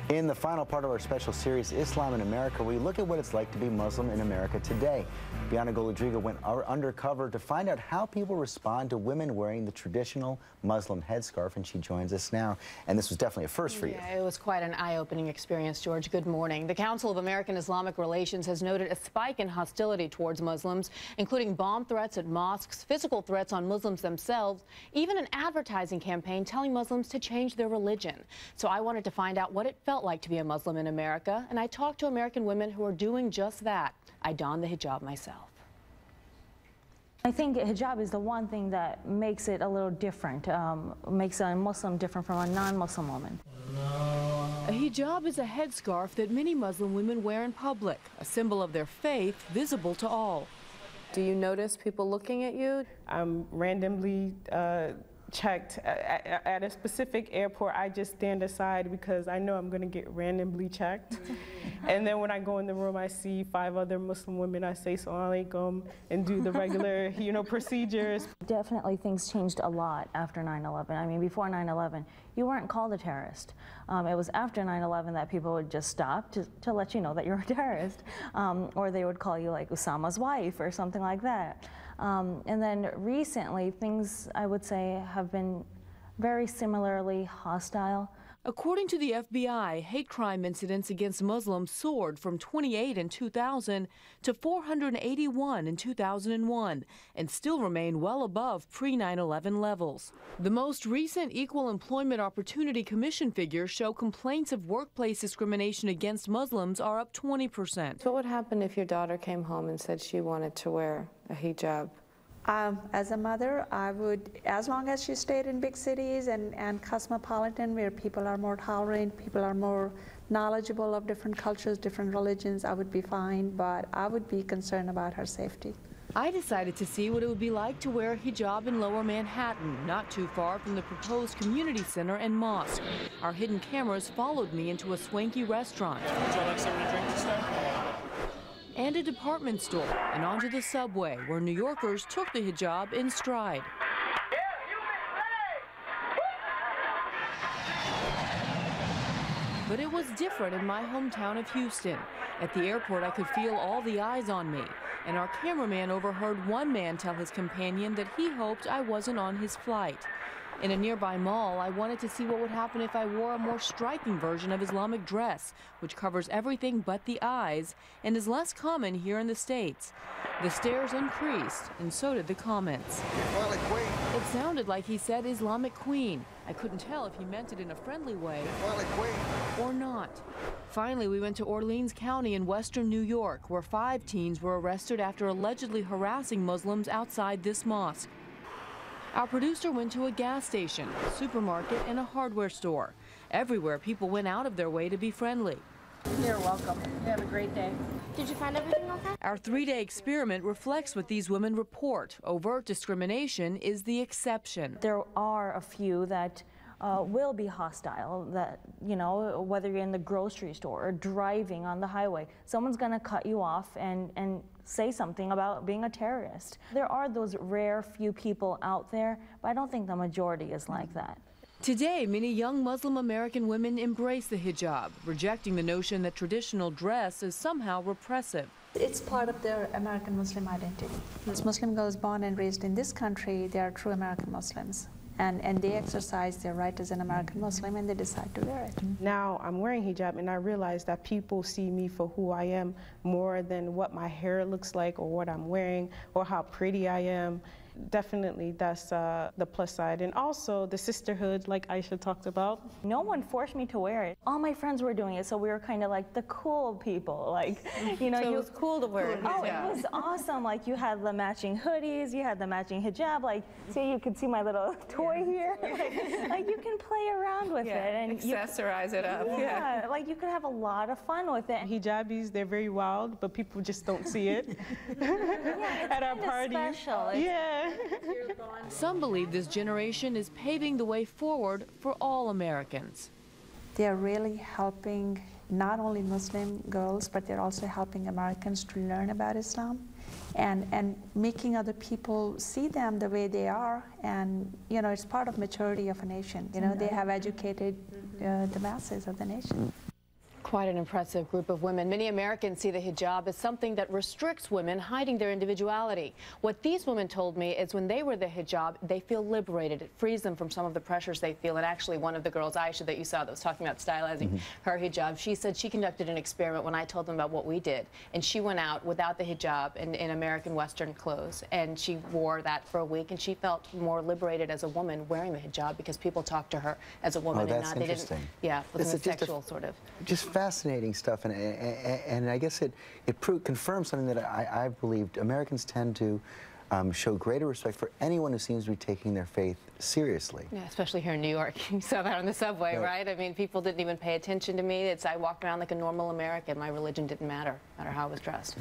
In the final part of our special series, Islam in America, we look at what it's like to be Muslim in America today. Bianca Golodriga went undercover to find out how people respond to women wearing the traditional Muslim headscarf, and she joins us now. And this was definitely a first for you. Yeah, it was quite an eye-opening experience, George. Good morning. The Council of American-Islamic Relations has noted a spike in hostility towards Muslims, including bomb threats at mosques, physical threats on Muslims themselves, even an advertising campaign telling Muslims to change their religion. So I wanted to find out what it felt like to be a Muslim in America, and I talked to American women who are doing just that. I donned the hijab myself. I think hijab is the one thing that makes it a little different, makes a Muslim different from a non-Muslim woman. A hijab is a headscarf that many Muslim women wear in public, a symbol of their faith, visible to all. Do you notice people looking at you? I'm randomly checked at a specific airport. I just stand aside because I know I'm going to get randomly checked. And then when I go in the room, I see 5 other Muslim women. I say Assalamu alaikum and do the regular, procedures. Definitely things changed a lot after 9/11. I mean, before 9/11, you weren't called a terrorist. It was after 9/11 that people would just stop to let you know that you're a terrorist. Or they would call you like Osama's wife or something like that. And then recently, things, I would say, have been very similarly hostile. According to the FBI, hate crime incidents against Muslims soared from 28 in 2000 to 481 in 2001 and still remain well above pre-9/11 levels. The most recent Equal Employment Opportunity Commission figures show complaints of workplace discrimination against Muslims are up 20%. What would happen if your daughter came home and said she wanted to wear a hijab? As a mother, I would, as long as she stayed in big cities and cosmopolitan, where people are more tolerant, people are more knowledgeable of different cultures, different religions, I would be fine, but I would be concerned about her safety. I decided to see what it would be like to wear a hijab in Lower Manhattan, not too far from the proposed community center and mosque. Our hidden cameras followed me into a swanky restaurant. Would you like something to drink to start? And a department store, and onto the subway, where New Yorkers took the hijab in stride. But it was different in my hometown of Houston. At the airport, I could feel all the eyes on me, and our cameraman overheard one man tell his companion that he hoped I wasn't on his flight. In a nearby mall, I wanted to see what would happen if I wore a more striking version of Islamic dress, which covers everything but the eyes and is less common here in the States. The stares increased, and so did the comments. It sounded like he said Islamic Queen. I couldn't tell if he meant it in a friendly way or not. Finally, we went to Orleans County in western New York, where 5 teens were arrested after allegedly harassing Muslims outside this mosque. Our producer went to a gas station, a supermarket, and a hardware store. Everywhere, people went out of their way to be friendly. You're welcome. You have a great day. Did you find everything okay? Our 3-day experiment reflects what these women report. Overt discrimination is the exception. There are a few that will be hostile, that, whether you're in the grocery store or driving on the highway, someone's going to cut you off and say something about being a terrorist. There are those rare few people out there, but I don't think the majority is like that. Today, many young Muslim American women embrace the hijab, rejecting the notion that traditional dress is somehow repressive. It's part of their American Muslim identity. As Muslim girls born and raised in this country, they are true American Muslims. And they exercise their right as an American Muslim, and they decide to wear it. Now I'm wearing hijab, and I realize that people see me for who I am more than what my hair looks like or what I'm wearing or how pretty I am. Definitely, that's the plus side. And also the sisterhood, like Aisha talked about. No one forced me to wear it. All my friends were doing it, so we were kind of like the cool people. Like, So it was cool to wear it. Oh, it was awesome. Like, you had the matching hoodies, you had the matching hijab. Like, see, you could see my little toy here. Like, you can play around with it. And accessorize it up. Yeah, like you could have a lot of fun with it. Hijabis, they're very wild, but people just don't see it at our parties. Special. Yeah. Some believe this generation is paving the way forward for all Americans. They're really helping not only Muslim girls, but they're also helping Americans to learn about Islam and making other people see them the way they are. And, it's part of maturity of a nation. They have educated the masses of the nation. Quite an impressive group of women. Many Americans see the hijab as something that restricts women, hiding their individuality. What these women told me is when they wear the hijab, they feel liberated. It frees them from some of the pressures they feel. And actually, one of the girls, Aisha, that you saw that was talking about stylizing her hijab, she said she conducted an experiment when I told them about what we did. And she went out without the hijab in American Western clothes. And she wore that for a week. And she felt more liberated as a woman wearing the hijab because people talked to her as a woman. Oh, that's and not, interesting. They didn't, yeah, wasn't sexual sort of. Just fascinating stuff, and I guess it confirms something that I believed. Americans tend to show greater respect for anyone who seems to be taking their faith seriously. Yeah, especially here in New York. You saw that on the subway, right? I mean, people didn't even pay attention to me. I walked around like a normal American. My religion didn't matter, no matter how I was dressed.